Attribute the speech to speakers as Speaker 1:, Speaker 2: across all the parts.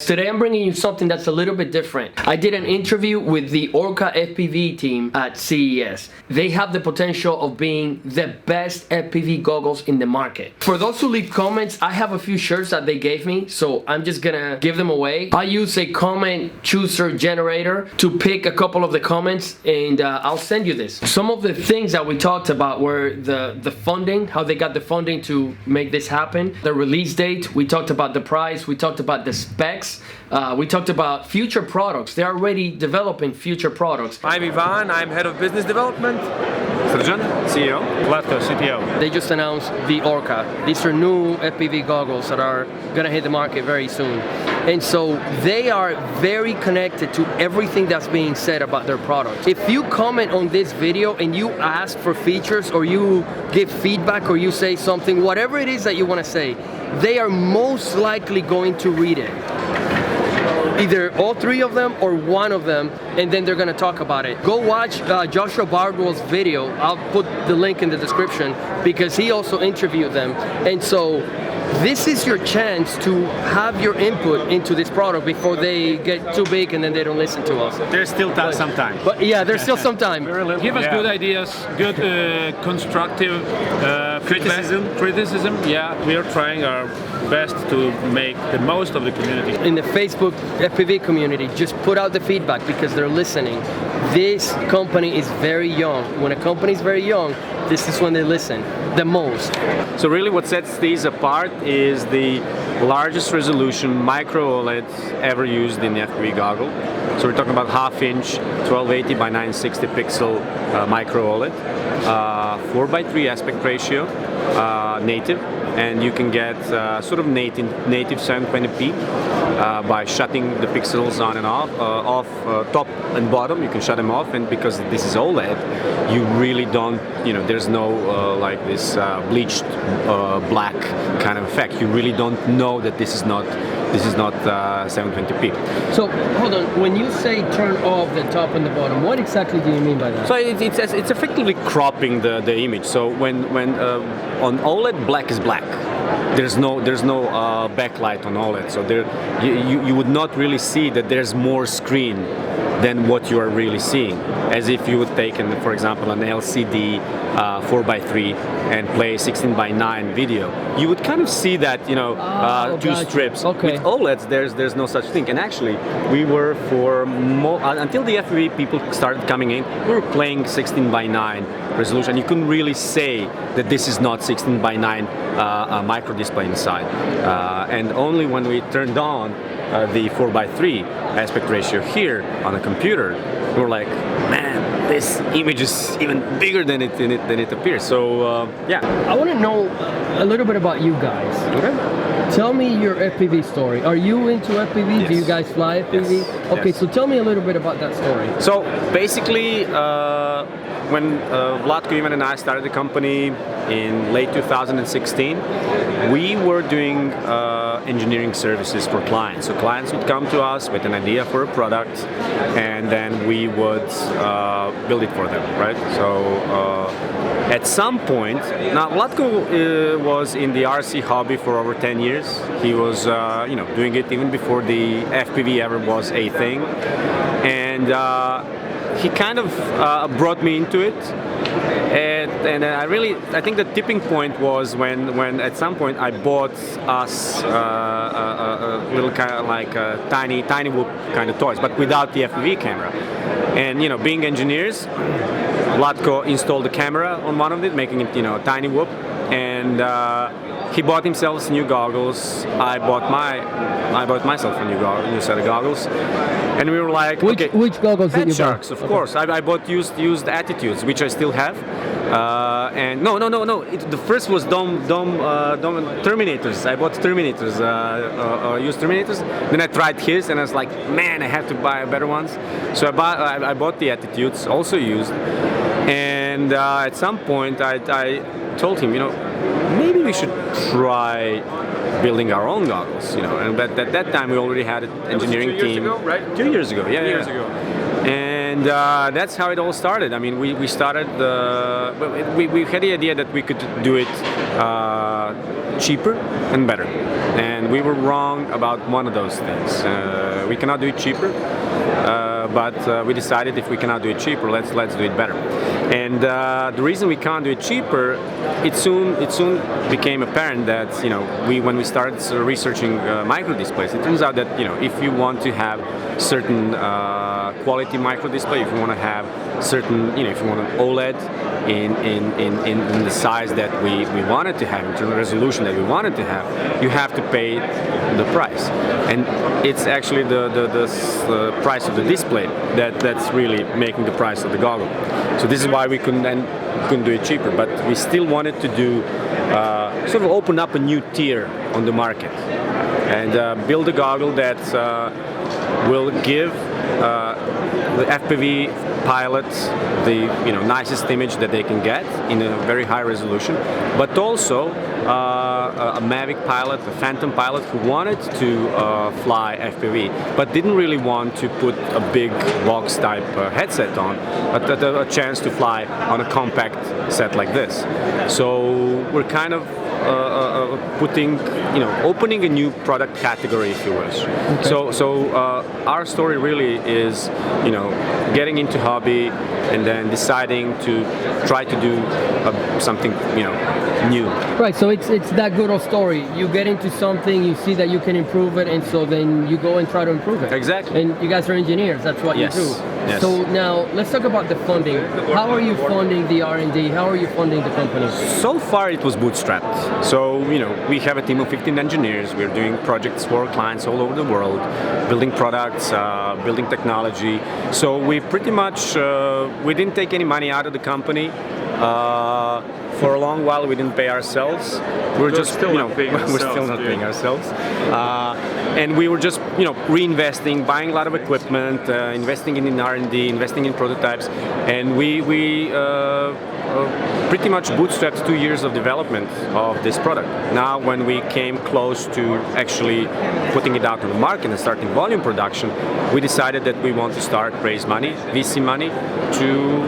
Speaker 1: Today I'm bringing you something that's a little bit different. I did an interview with the Orqa FPV team at CES. They have the potential of being the best FPV goggles in the market. For those who leave comments, I have a few shirts that they gave me, so I'm just gonna give them away. I use a comment chooser generator to pick a couple of the comments, and I'll send you this. Some of the things that we talked about were the funding, how they got the funding to make this happen, the release date, we talked about the price, we talked about the specs. We talked about future products. They're already developing future products.
Speaker 2: I'm Ivan, I'm head of business development.
Speaker 3: Srđan, CEO.
Speaker 2: Vlatko, CTO.
Speaker 1: They just announced the Orqa. These are new FPV goggles that are gonna hit the market very soon. And so they are very connected to everything that's being said about their product. If you comment on this video and you ask for features or you give feedback or you say something, whatever it is that you wanna say, they are most likely going to read it. Either all three of them or one of them, and then they're gonna talk about it. Go watch Joshua Bardwell's video. I'll put the link in the description because he also interviewed them. And so this is your chance to have your input into this product before they get too big and then they don't listen to us.
Speaker 3: There's still some time.
Speaker 1: But yeah, there's still some time.
Speaker 4: Give us good ideas, good constructive criticism. Yeah, we are trying our best to make the most of the community.
Speaker 1: In the Facebook FPV community, just put out the feedback because they're listening. This company is very young. When a company is very young, this is when they listen the most.
Speaker 3: So really what sets these apart is the largest resolution micro OLED ever used in the FPV goggle. So we're talking about half-inch 1280 by 960 pixel micro OLED, 4:3 aspect ratio, native, and you can get sort of native 720p by shutting the pixels on and off, top and bottom. You can shut them off, and because this is OLED, you really don't, there's no like this bleached black kind of effect. You really don't know that this is not 720p.
Speaker 1: So hold on, when you say turn off the top and the bottom, what exactly do you mean by that?
Speaker 3: So it's effectively cropping the image. So when on OLED, black is black. There's no backlight on OLED, so you would not really see that there's more screen than what you are really seeing. As if you would take, for example, an LCD 4:3 and play 16:9 video, you would kind of see that two strips.
Speaker 1: Okay.
Speaker 3: With OLEDs, there's no such thing. And actually, we were until the FPV people started coming in, we were playing 16:9 resolution. You couldn't really say that this is not 16:9 micro display inside. And only when we turned on the 4:3 aspect ratio here on a computer, we were like, man, this image is even bigger than it appears. So yeah.
Speaker 1: I want to know a little bit about you guys.
Speaker 3: Okay.
Speaker 1: Tell me your FPV story. Are you into FPV?
Speaker 3: Yes.
Speaker 1: Do you guys fly FPV?
Speaker 3: Yes.
Speaker 1: Okay,
Speaker 3: Yes.
Speaker 1: so tell me a little bit about that story.
Speaker 3: So basically, when Vlatko, Ivan, and I started the company in late 2016, we were doing engineering services for clients. So clients would come to us with an idea for a product, and then we would build it for them, right? So at some point, now Vlatko was in the RC hobby for over 10 years. He was, doing it even before the FPV ever was a thing, and he kind of brought me into it, and I think the tipping point was when at some point I bought us a little kind of like a tiny whoop kind of toys, but without the FPV camera. And being engineers, Vlatko installed the camera on one of it, making it a tiny whoop, and he bought himself some new goggles. I bought myself a new set of goggles, and we were like,
Speaker 1: Which goggles did you buy?
Speaker 3: Sharks, of course. I bought used Attitudes, which I still have. And no. The first was Dome Terminators. I bought Terminators, used Terminators. Then I tried his, and I was like, man, I have to buy better ones. So I bought the Attitudes, also used. And at some point, I told him, maybe we should try building our own goggles, And at that time, we already had an engineering team.
Speaker 2: 2 years ago, right?
Speaker 3: 2 years ago, yeah.
Speaker 2: 2 years ago.
Speaker 3: And that's how it all started. I mean, we started. We had the idea that we could do it cheaper and better. And we were wrong about one of those things. We cannot do it cheaper, but we decided if we cannot do it cheaper, let's do it better. And the reason we can't do it cheaper, it soon became apparent that when we started researching micro displays, it turns out that if you want to have certain quality micro display, if you want to have certain if you want an OLED in the size that we wanted to have, in terms of resolution that we wanted to have, you have to pay the price, and it's actually the price of the display that's really making the price of the goggle. So this is why we couldn't do it cheaper, but we still wanted to do sort of open up a new tier on the market and build a goggle that will give the FPV pilots the nicest image that they can get in a very high resolution, but also a Mavic pilot, a Phantom pilot who wanted to fly FPV but didn't really want to put a big box type headset on, but a chance to fly on a compact set like this. So we're kind of opening a new product category, if you wish. Okay. So our story really is, getting into hobby and then deciding to try to do something, new.
Speaker 1: Right. So it's that good of story. You get into something, you see that you can improve it, and so then you go and try to improve it.
Speaker 3: Exactly.
Speaker 1: And you guys are engineers. That's what you do.
Speaker 3: Yes.
Speaker 1: So now let's talk about the funding. How are you funding the R&D? How are you funding the company?
Speaker 3: So far it was bootstrapped. So, we have a team of 15 engineers. We're doing projects for clients all over the world, building products, building technology. So we pretty much, we didn't take any money out of the company. For a long while we didn't pay ourselves. We're still not paying ourselves. And we were just reinvesting, buying a lot of equipment, investing in R&D, investing in prototypes, and we pretty much bootstrapped 2 years of development of this product. Now when we came close to actually putting it out to the market and starting volume production, we decided that we want to raise money, VC money, to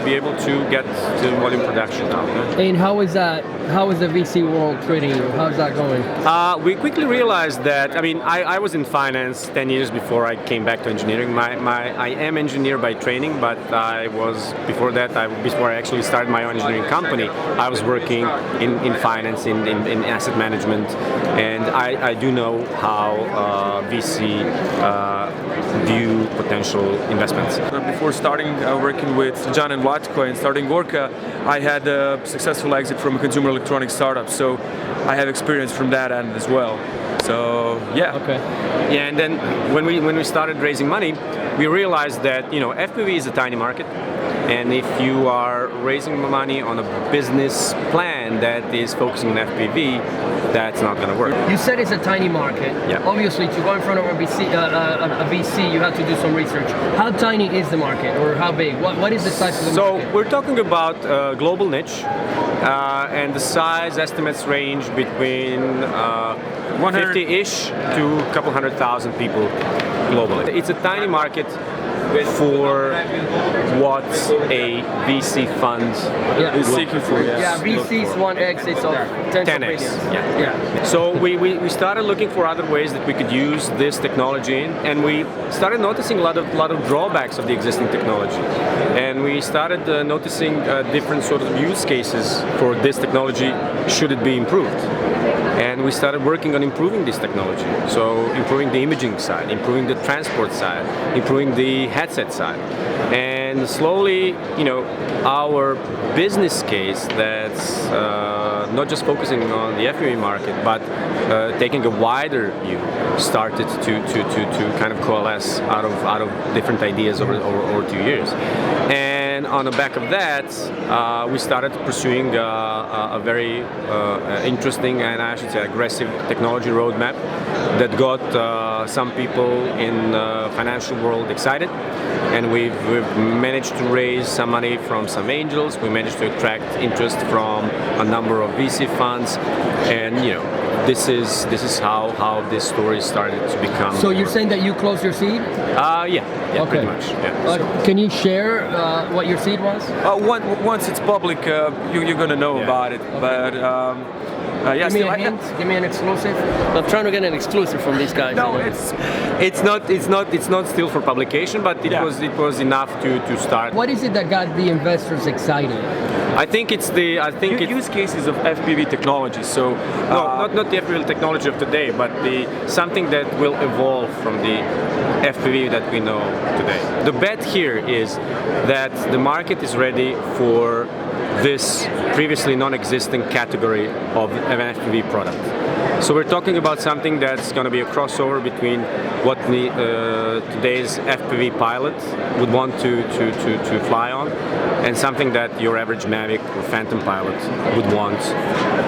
Speaker 3: be able to get to volume production now.
Speaker 1: And how is that? How is the VC world treating you? How's that going?
Speaker 3: We quickly realized that, I was in finance 10 years before I came back to engineering. I am engineer by training, but before I actually started my own engineering company, I was working in finance, in asset management, and I do know how VC view potential investments.
Speaker 2: Before starting working with John and Vlatko and starting Orca, I had a successful exit from a consumer electronics startup, so I have experience from that end as well. So yeah.
Speaker 1: Okay.
Speaker 3: Yeah, and then when we started raising money, we realized that FPV is a tiny market, and if you are raising money on a business plan that is focusing on FPV, that's not going to work.
Speaker 1: You said it's a tiny market.
Speaker 3: Yeah.
Speaker 1: Obviously, to go in front of a VC, you have to do some research. How tiny is the market, or how big? What is the size of the market?
Speaker 3: So we're talking about a global niche, and the size estimates range between 50-ish to a couple 100,000 people globally. It's a tiny market for what a VC fund
Speaker 2: is seeking for.
Speaker 1: Yeah, VC's 1x, it's of 10x.
Speaker 3: Yeah. So we started looking for other ways that we could use this technology in, and we started noticing a lot of drawbacks of the existing technology, and we started noticing different sort of use cases for this technology should it be improved. And we started working on improving this technology. So improving the imaging side, improving the transport side, improving the headset side. And slowly, our business case that's not just focusing on the FPV market, but taking a wider view, started to kind of coalesce out of different ideas over 2 years. And on the back of that, we started pursuing a very interesting and I should say aggressive technology roadmap that got some people in the financial world excited. And we've managed to raise some money from some angels. We managed to attract interest from a number of VC funds, and this is how this story started to become.
Speaker 1: So you're saying that you closed your seed?
Speaker 3: Yeah, okay. Pretty much. Yeah.
Speaker 1: Can you share what your seed was?
Speaker 2: Once it's public, you're going to know about it. But Yeah,
Speaker 1: Give me a hint. Give me an exclusive. I'm trying to get an exclusive from these guys.
Speaker 2: No,
Speaker 3: it's not still for publication, but it was enough to start.
Speaker 1: What is it that got the investors excited?
Speaker 3: I think it's
Speaker 2: use cases of FPV technology. So
Speaker 3: not the FPV technology of today, but something that will evolve from the FPV that we know today. The bet here is that the market is ready for this previously non-existent category of an FPV product. So we're talking about something that's going to be a crossover between what today's FPV pilot would want to fly on, and something that your average Mavic or Phantom pilot would want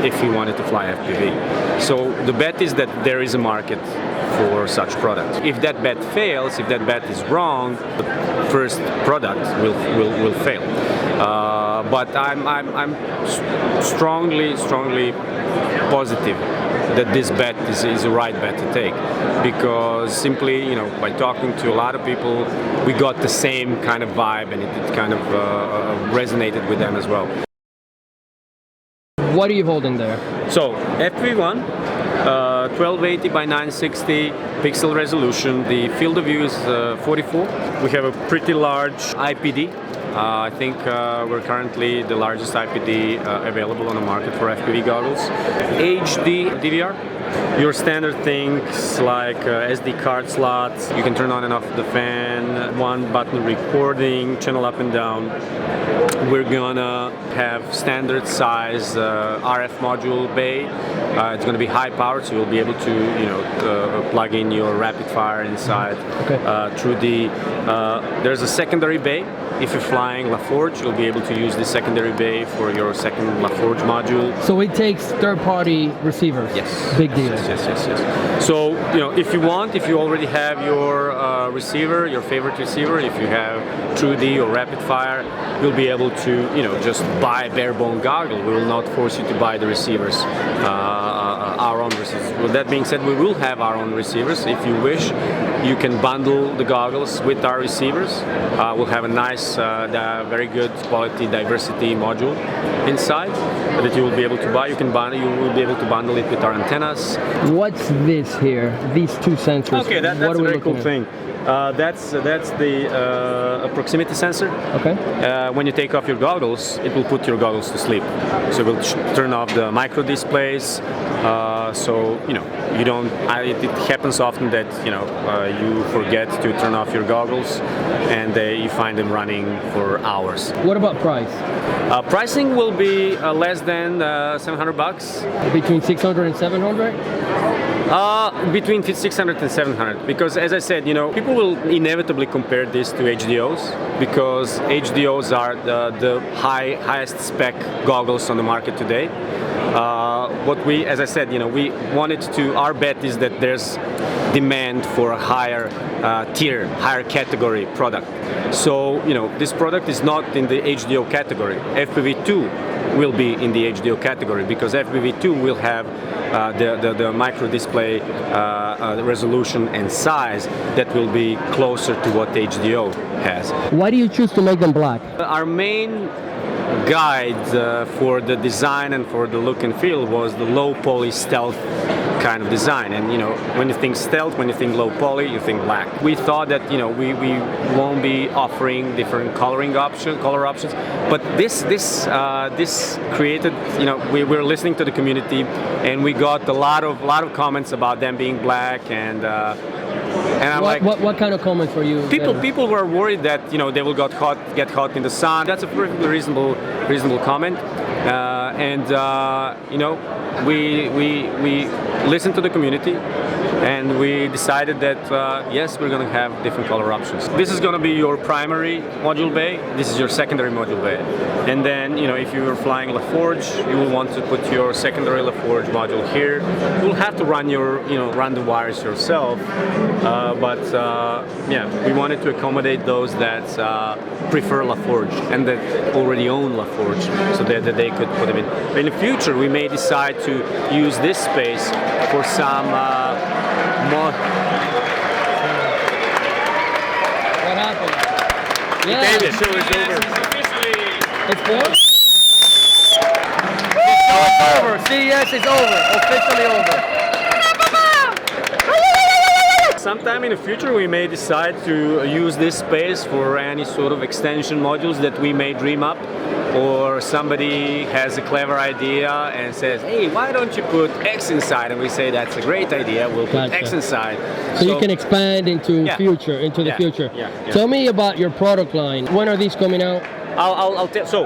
Speaker 3: if he wanted to fly FPV. So the bet is that there is a market for such products. If that bet fails, if that bet is wrong, the first product will fail. But I'm strongly positive that this bet is the right bet to take, because simply, by talking to a lot of people, we got the same kind of vibe, and it kind of resonated with them as well.
Speaker 1: What are you holding there?
Speaker 3: So, FPV ONE, 1280 by 960 pixel resolution. The field of view is 44. We have a pretty large IPD. I think we're currently the largest IPD available on the market for FPV goggles. HD DVR, your standard things like SD card slots. You can turn on and off the fan, one button recording, channel up and down. We're gonna have standard size RF module bay. It's gonna be high powered, so you'll be able to plug in your rapid fire inside. Through the there's a secondary bay. If you're flying LaForge, you'll be able to use the secondary bay for your second LaForge module.
Speaker 1: So it takes third-party receivers?
Speaker 3: Yes.
Speaker 1: Big deal.
Speaker 3: Yes. So, if you already have your receiver, your favorite receiver, if you have TrueD or Rapid Fire, you'll be able to, just buy a bare-bone goggle. We will not force you to buy the receivers, our own receivers. With that being said, we will have our own receivers. If you wish, you can bundle the goggles with our receivers. We'll have a nice, very good quality diversity module inside that you will be able to buy. You will be able to bundle it with our antennas.
Speaker 1: What's this here? These two sensors.
Speaker 3: Okay, that's a very cool thing. That's the proximity sensor.
Speaker 1: Okay.
Speaker 3: When you take off your goggles, it will put your goggles to sleep. So it will turn off the micro displays. So you don't. It happens often that you forget to turn off your goggles, and you find them running for hours.
Speaker 1: What about price?
Speaker 3: Pricing will be less than $700.
Speaker 1: Between 600 and 700?
Speaker 3: Between 600 and 700, because as I said, people will inevitably compare this to HDOs, because HDOs are the highest spec goggles on the market today. As I said, we wanted to. Our bet is that there's demand for a higher tier, higher category product. So this product is not in the HDO category. FPV2 will be in the HDO category, because FPV2 will have the micro display resolution and size that will be closer to what HDO has.
Speaker 1: Why do you choose to make them black?
Speaker 3: Our main guide for the design and for the look and feel was the low poly stealth kind of design. And when you think stealth, when you think low poly, you think black. We thought that we won't be offering different color options, but this created, we were listening to the community, and we got a lot of comments about them being black, and I'm
Speaker 1: what kind of comments were you?
Speaker 3: People were worried that they will get hot in the sun. That's a perfectly reasonable comment, we listened to the community, and we decided that yes, we're going to have different color options. This is going to be your primary module bay. This is your secondary module bay, and then if you are flying LaForge, you will want to put your secondary LaForge module here. You'll have to run run the wires yourself, but we wanted to accommodate those that prefer LaForge and that already own LaForge, so that they could put them in. But in the future, we may decide to use this space for some more.
Speaker 1: What happened? Yeah,
Speaker 3: The show is over.
Speaker 1: It's over?
Speaker 3: It's over.
Speaker 1: CES is over, officially over.
Speaker 3: Sometime in the future we may decide to use this space for any sort of extension modules that we may dream up, or somebody has a clever idea and says, hey, why don't you put X inside? And we say that's a great idea, we'll put X inside.
Speaker 1: So you can expand into the future. Tell me about your product line. When are these coming out?
Speaker 3: I'll tell. So,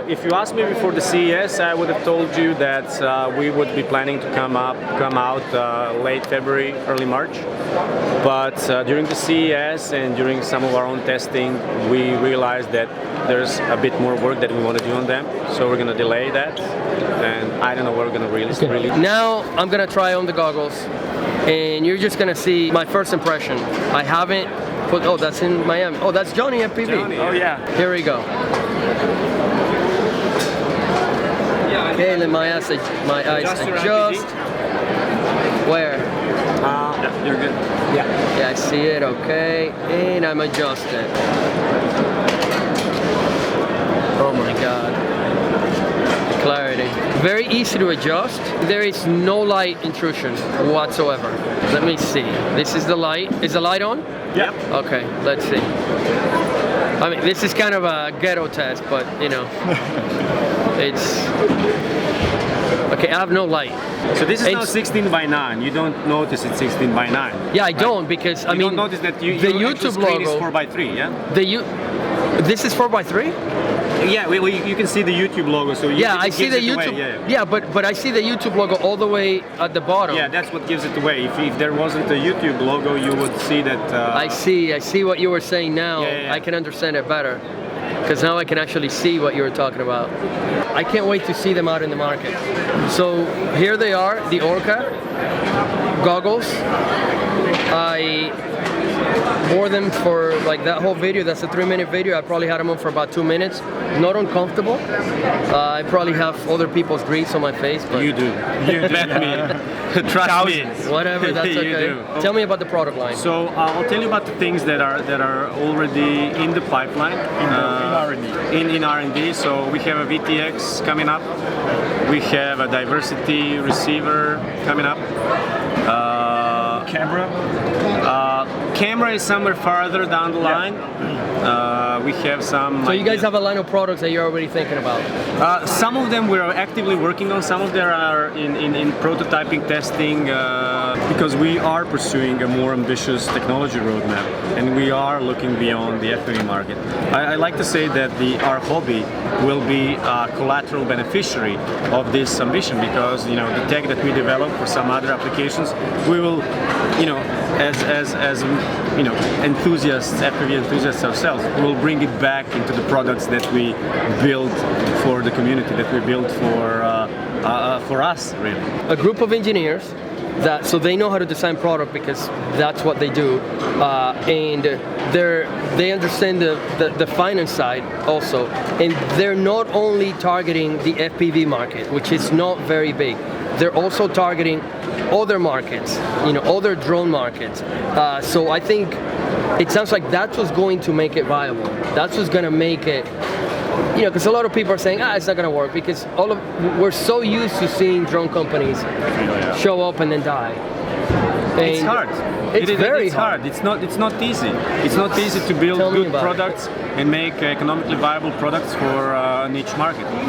Speaker 3: if you asked me before the CES, I would have told you that we would be planning to come out late February, early March. But during the CES and during some of our own testing, we realized that there's a bit more work that we want to do on them. So we're going to delay that, and I don't know what we're going to release. Really.
Speaker 1: Now I'm going to try on the goggles, and you're just going to see my first impression. I haven't. Oh, that's in Miami. Oh, that's Johnny FPV.
Speaker 3: Johnny, oh yeah.
Speaker 1: Here we go. Okay, let my eyes adjust. Where?
Speaker 3: Yeah, you're good. Yeah.
Speaker 1: Yeah, I see it. Okay, and I'm adjusting. Oh my God. The clarity. Very easy to adjust. There is no light intrusion whatsoever. Let me see. This is the light. Is the light on?
Speaker 3: Yep.
Speaker 1: Okay, let's see. I mean, this is kind of a ghetto test, but you know, it's okay. I have no light.
Speaker 3: So this is now 16 by 9. You don't notice it's 16 by 9.
Speaker 1: Yeah, I don't, because I mean,
Speaker 3: don't notice that the
Speaker 4: YouTube
Speaker 3: logo is 4 by 3. Yeah.
Speaker 1: This is 4 by 3.
Speaker 3: Yeah, you can see the YouTube logo. So
Speaker 1: I see the YouTube. Yeah, but I see the YouTube logo all the way at the bottom.
Speaker 3: Yeah, that's what gives it away. If there wasn't a YouTube logo, you would see that.
Speaker 1: I see what you were saying now.
Speaker 3: Yeah.
Speaker 1: I can understand it better, because now I can actually see what you were talking about. I can't wait to see them out in the market. So here they are, the Orqa goggles. I wore them for like that whole video. That's a 3-minute video. I probably had them on for about 2 minutes. Not uncomfortable. I probably have other people's grease on my face, but
Speaker 3: you do. Let me. Trust me.
Speaker 1: Whatever. That's okay.
Speaker 3: You do.
Speaker 1: Tell me about the product line.
Speaker 3: So I'll tell you about the things that are already in the pipeline. In R&D. So we have a VTX coming up. We have a diversity receiver coming up. Camera is somewhere farther down the line. We have some.
Speaker 1: So you guys have a line of products that you're already thinking about?
Speaker 3: Some of them we're actively working on. Some of them are in prototyping testing, because we are pursuing a more ambitious technology roadmap, and we are looking beyond the FPV market. I like to say that our hobby will be a collateral beneficiary of this ambition, because the tech that we develop for some other applications, we will, as enthusiasts, FPV enthusiasts ourselves, we'll bring it back into the products that we build for the community, that we build for us, really.
Speaker 1: A group of engineers so they know how to design product, because that's what they do, and they understand the finance side also, and they're not only targeting the FPV market, which is not very big. They're also targeting other markets, other drone markets. So I think it sounds like that's what's going to make it viable. That's what's going to make it, because a lot of people are saying, it's not going to work, because we're so used to seeing drone companies show up and then die. And
Speaker 3: it's hard.
Speaker 1: It's very
Speaker 3: hard. It's not easy. It's not easy to build good products and make economically viable products for a niche market.